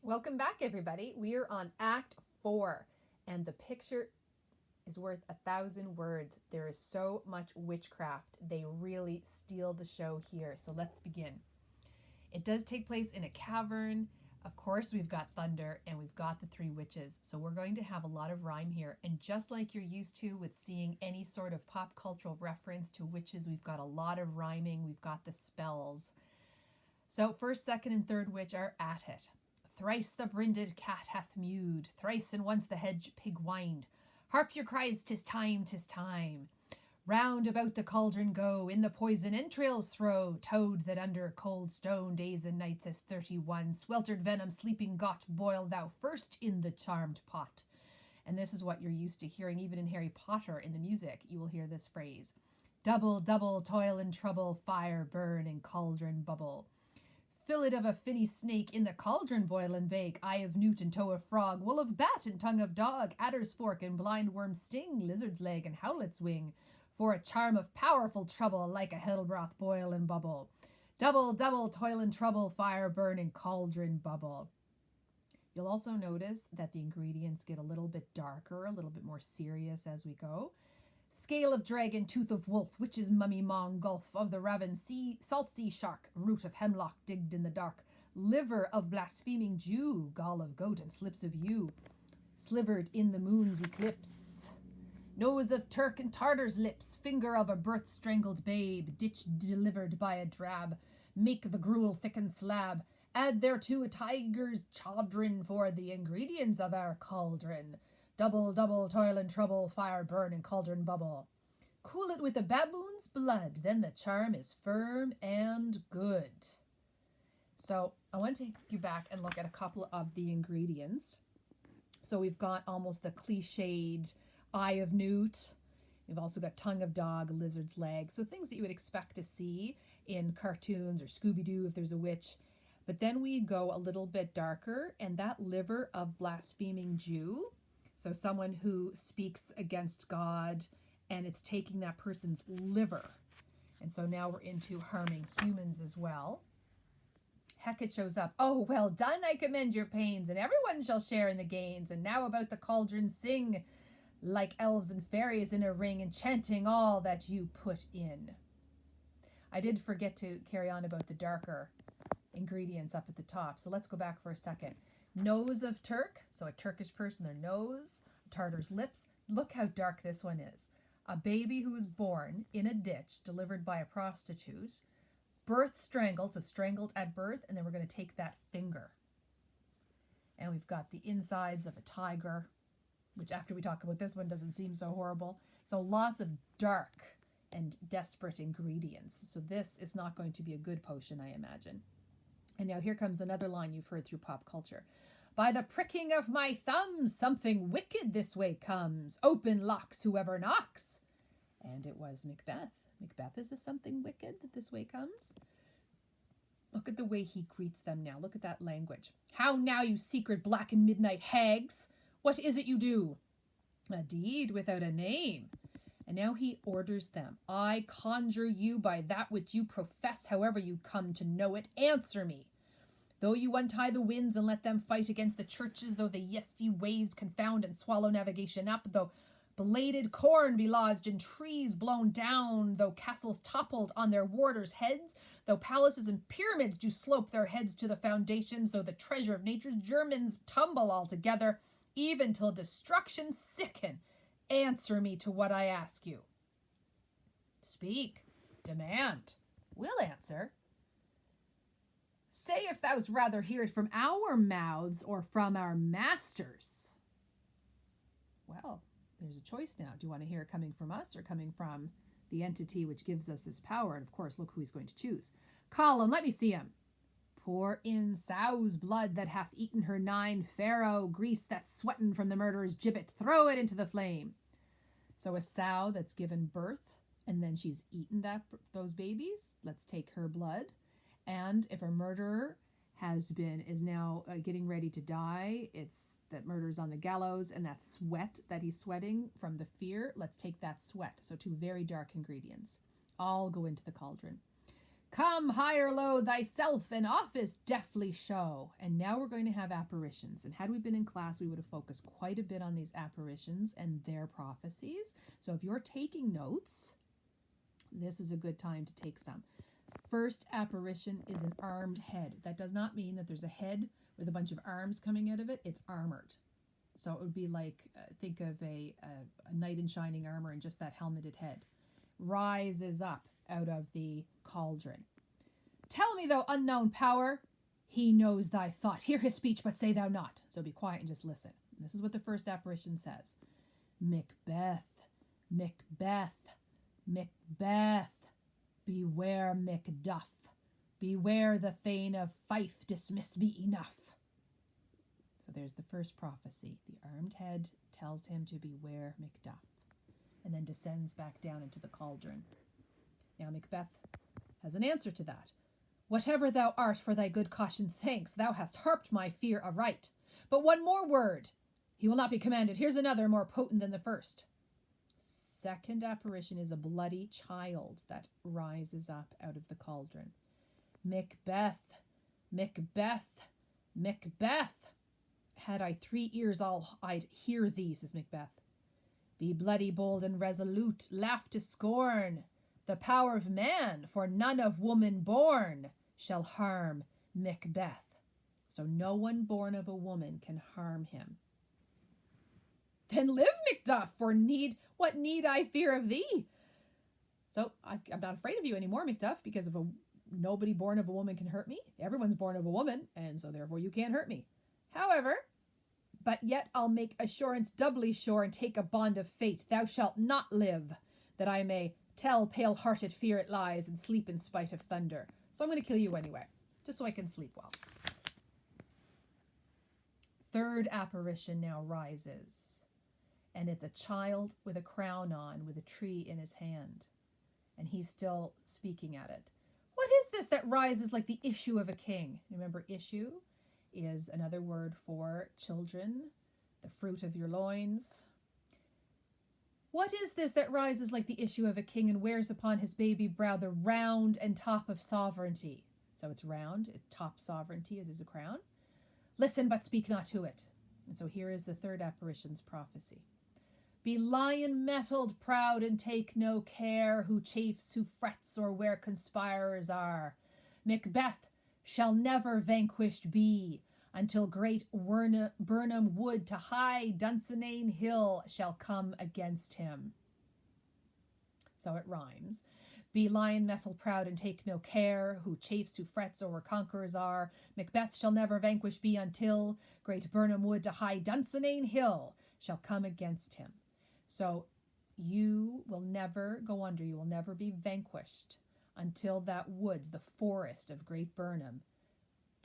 Welcome back, everybody. We are on Act 4, and the picture is worth 1,000 words. There is so much witchcraft. They really steal the show here. So let's begin. It does take place in a cavern. Of course, we've got thunder and we've got the three witches. So we're going to have a lot of rhyme here. And just like you're used to with seeing any sort of pop cultural reference to witches, we've got a lot of rhyming. We've got the spells. So first, second, and third witch are at it. Thrice the brinded cat hath mewed, thrice and once the hedge pig whined. Harp your cries, 'tis time, 'tis time. Round about the cauldron go, in the poison entrails throw. Toad that under cold stone days and nights as 31, sweltered venom sleeping got, boil thou first in the charmed pot. And this is what you're used to hearing even in Harry Potter in the music. You will hear this phrase. Double, double, toil and trouble, fire burn and cauldron bubble. Fillet of a finny snake, in the cauldron boil and bake. Eye of newt and toe of frog, wool of bat and tongue of dog, adder's fork and blind worm's sting, lizard's leg and howlet's wing. For a charm of powerful trouble, like a Hellbroth boil and bubble. Double, double, toil and trouble, fire burn and cauldron bubble. You'll also notice that the ingredients get a little bit darker, a little bit more serious as we go. Scale of dragon, tooth of wolf, witch's mummy maw, gulf of the raven sea, salt sea shark, root of hemlock digged in the dark, liver of blaspheming Jew, gall of goat and slips of yew, slivered in the moon's eclipse, nose of Turk and Tartar's lips, finger of a birth strangled babe, ditch delivered by a drab, make the gruel thicken slab, add thereto a tiger's chaudron for the ingredients of our cauldron. Double, double, toil and trouble, fire burn and cauldron bubble. Cool it with a baboon's blood, then the charm is firm and good. So I want to take you back and look at a couple of the ingredients. So we've got almost the cliched eye of newt. We've also got tongue of dog, lizard's leg. So things that you would expect to see in cartoons or Scooby-Doo if there's a witch. But then we go a little bit darker, and that liver of blaspheming Jew. So someone who speaks against God, and it's taking that person's liver. And so now we're into harming humans as well. Hecate shows up. Oh, well done, I commend your pains, and everyone shall share in the gains. And now about the cauldron sing, like elves and fairies in a ring, enchanting all that you put in. I did forget to carry on about the darker ingredients up at the top. So let's go back for a second. Nose of Turk, so a Turkish person, their nose, Tartar's lips. Look how dark this one is. A baby who was born in a ditch, delivered by a prostitute. Birth strangled, so strangled at birth, and then we're going to take that finger. And we've got the insides of a tiger, which after we talk about this one doesn't seem so horrible. So lots of dark and desperate ingredients. So this is not going to be a good potion, I imagine. And now here comes another line you've heard through pop culture. By the pricking of my thumbs, something wicked this way comes. Open locks whoever knocks. And it was Macbeth. Macbeth, is this something wicked that this way comes? Look at the way he greets them now. Look at that language. How now, you secret black and midnight hags? What is it you do? A deed without a name. And now he orders them. I conjure you by that which you profess, however you come to know it, answer me. Though you untie the winds and let them fight against the churches, though the yeasty waves confound and swallow navigation up, though bladed corn be lodged in trees blown down, though castles toppled on their warders' heads, though palaces and pyramids do slope their heads to the foundations, though the treasure of nature's Germans tumble altogether, even till destruction sicken, answer me to what I ask you. Speak, demand, we'll answer. Say if thou'st rather hear it from our mouths or from our masters. Well, there's a choice now. Do you want to hear it coming from us or coming from the entity which gives us this power? And of course, look who he's going to choose. Call him, let me see him. Pour in sow's blood that hath eaten her 9 Pharaoh, grease that's sweatin' from the murderer's gibbet, throw it into the flame. So a sow that's given birth, and then she's eaten those babies, let's take her blood. And if a murderer is now getting ready to die, it's that murder's on the gallows, and that sweat that he's sweating from the fear, let's take that sweat. So 2 very dark ingredients all go into the cauldron. Come, high or low, thyself an office deftly show. And now we're going to have apparitions. And had we been in class, we would have focused quite a bit on these apparitions and their prophecies. So if you're taking notes, this is a good time to take some. First apparition is an armed head. That does not mean that there's a head with a bunch of arms coming out of it. It's armored. So it would be like, think of a knight in shining armor and just that helmeted head. Rises up out of the cauldron. Tell me, thou unknown power, he knows thy thought. Hear his speech, but say thou not. So be quiet and just listen. This is what the first apparition says. Macbeth, Macbeth, Macbeth, beware Macduff. Beware the Thane of Fife, dismiss me enough. So there's the first prophecy. The armed head tells him to beware Macduff, and then descends back down into the cauldron. Now Macbeth has an answer to that. Whatever thou art, for thy good caution thanks, thou hast harped my fear aright. But one more word. He will not be commanded. Here's another more potent than the first. Second apparition is a bloody child that rises up out of the cauldron. Macbeth, Macbeth, Macbeth. Had I 3 ears, I'd hear thee, says Macbeth. Be bloody, bold, and resolute, laugh to scorn the power of man, for none of woman born shall harm Macbeth. So no one born of a woman can harm him. Then live, Macduff, for what need I fear of thee? So I'm not afraid of you anymore, Macduff, because nobody born of a woman can hurt me. Everyone's born of a woman, and so therefore you can't hurt me. However, but yet I'll make assurance doubly sure and take a bond of fate. Thou shalt not live, that I may tell pale-hearted fear it lies and sleep in spite of thunder. So I'm going to kill you anyway, just so I can sleep well. Third apparition now rises, and it's a child with a crown on, with a tree in his hand, and he's still speaking at it. What is this that rises like the issue of a king? Remember, issue is another word for children, the fruit of your loins. What is this that rises like the issue of a king and wears upon his baby brow the round and top of sovereignty? So it's round, top sovereignty, it is a crown. Listen, but speak not to it. And so here is the third apparition's prophecy. Be lion-mettled, proud, and take no care who chafes, who frets, or where conspirers are. Macbeth shall never vanquished be, until great Birnam wood to high Dunsinane hill shall come against him. So it rhymes. Be lion-mettled, proud, and take no care who chafes, who frets, or where conquerors are. Macbeth shall never vanquished be, until great Birnam wood to high Dunsinane hill shall come against him. So you will never go under, you will never be vanquished until that woods, the forest of Great Birnam,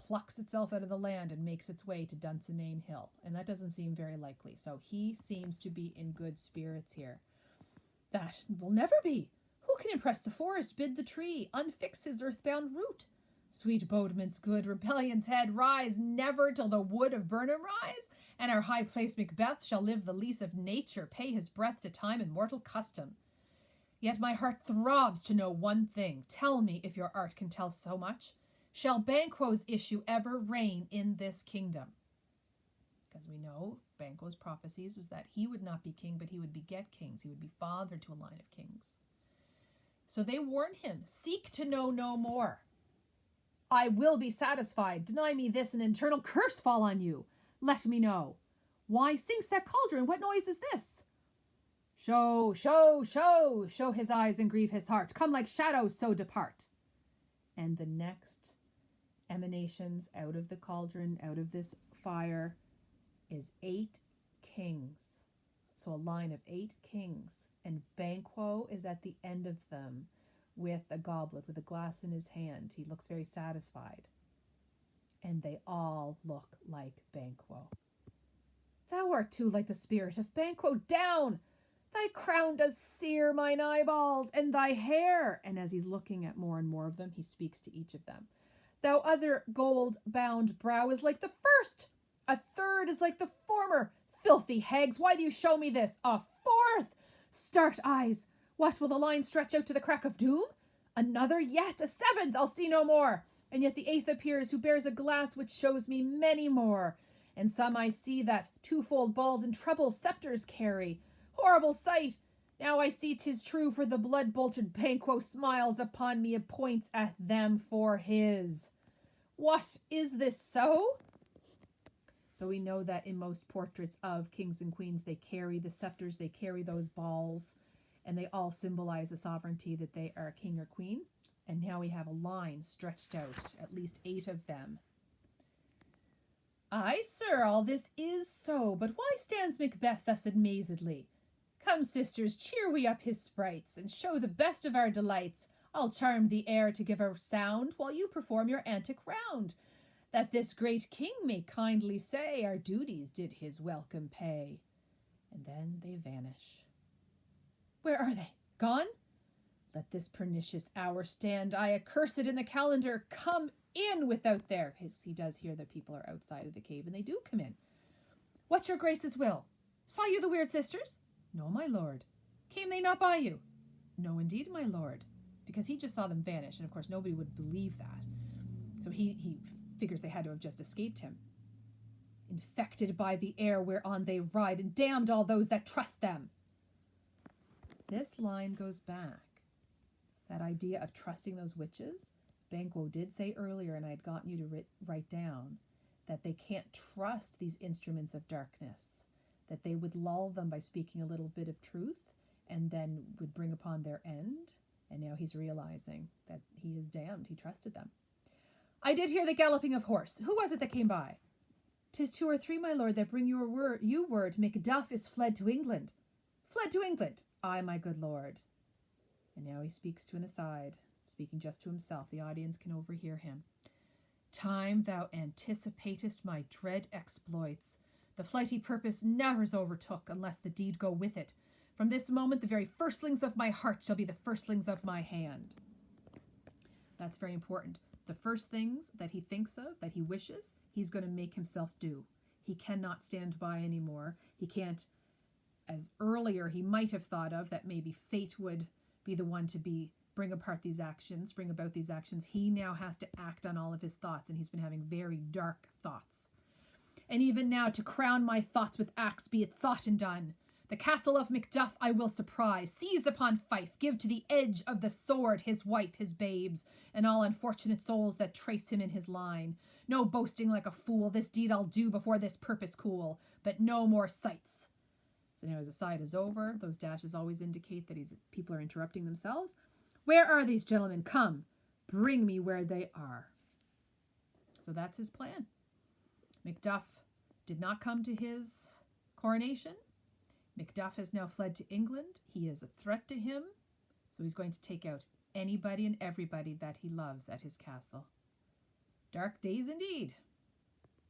plucks itself out of the land and makes its way to Dunsinane Hill. And that doesn't seem very likely. So he seems to be in good spirits here. That will never be. Who can impress the forest, bid the tree, unfix his earthbound root? Sweet Bodmin's good rebellion's head, rise never till the wood of Birnam rise, and our high place Macbeth shall live the lease of nature, pay his breath to time and mortal custom. Yet my heart throbs to know one thing. Tell me, if your art can tell so much, shall Banquo's issue ever reign in this kingdom? Because we know Banquo's prophecies was that he would not be king, but he would beget kings. He would be father to a line of kings. So they warn him, seek to know no more. I will be satisfied. Deny me this, an eternal curse fall on you. Let me know. Why sinks that cauldron? What noise is this? Show, show, show, show his eyes and grieve his heart. Come like shadows, so depart. And the next emanations out of the cauldron, out of this fire, is 8 kings. So a line of 8 kings. And Banquo is at the end of them with a goblet, with a glass in his hand. He looks very satisfied. And they all look like Banquo. Thou art too like the spirit of Banquo. Down! Thy crown does sear mine eyeballs, and thy hair. And as he's looking at more and more of them, he speaks to each of them. Thou other gold-bound brow is like the first. A third is like the former. Filthy hags, why do you show me this? A fourth! Start eyes. What, will the line stretch out to the crack of doom? Another yet, a seventh, I'll see no more. And yet the eighth appears, who bears a glass which shows me many more. And some I see that twofold balls and treble scepters carry. Horrible sight! Now I see 'tis true, for the blood-bolted Banquo smiles upon me and points at them for his. What, is this so? So we know that in most portraits of kings and queens, they carry the scepters, they carry those balls, and they all symbolize a sovereignty that they are a king or queen. And now we have a line stretched out, at least 8 of them. Aye, sir, all this is so, but why stands Macbeth thus amazedly? Come, sisters, cheer we up his sprites, and show the best of our delights. I'll charm the air to give a sound, while you perform your antic round, that this great king may kindly say our duties did his welcome pay. And then they vanish. Where are they? Gone? Let this pernicious hour stand. I accurse it in the calendar. Come in without there. He does hear that people are outside of the cave, and they do come in. What's your grace's will? Saw you the weird sisters? No, my lord. Came they not by you? No, indeed, my lord. Because he just saw them vanish, and of course nobody would believe that. So he figures they had to have just escaped him. Infected by the air whereon they ride, and damned all those that trust them. This line goes back. That idea of trusting those witches, Banquo did say earlier, and I had gotten you to write down, that they can't trust these instruments of darkness, that they would lull them by speaking a little bit of truth, and then would bring upon their end. And now he's realizing that he is damned. He trusted them. I did hear the galloping of horse. Who was it that came by? 'Tis 2 or 3, my lord, that bring you word. Macduff is fled to England. Fled to England? Aye, my good lord. And now he speaks to an aside, speaking just to himself. The audience can overhear him. Time thou anticipatest my dread exploits. The flighty purpose never's overtook, unless the deed go with it. From this moment, the very firstlings of my heart shall be the firstlings of my hand. That's very important. The first things that he thinks of, that he wishes, he's going to make himself do. He cannot stand by anymore. He can't, as earlier he might have thought of, that maybe fate would be the one to bring about these actions. He now has to act on all of his thoughts, and he's been having very dark thoughts. And even now, to crown my thoughts with axe, be it thought and done. The castle of Macduff I will surprise, seize upon Fife, give to the edge of the sword his wife, his babes, and all unfortunate souls that trace him in his line. No boasting like a fool, this deed I'll do before this purpose cool, but no more sights. So now his aside is over. Those dashes always indicate that people are interrupting themselves. Where are these gentlemen? Come, bring me where they are. So that's his plan. Macduff did not come to his coronation. Macduff has now fled to England. He is a threat to him. So he's going to take out anybody and everybody that he loves at his castle. Dark days indeed.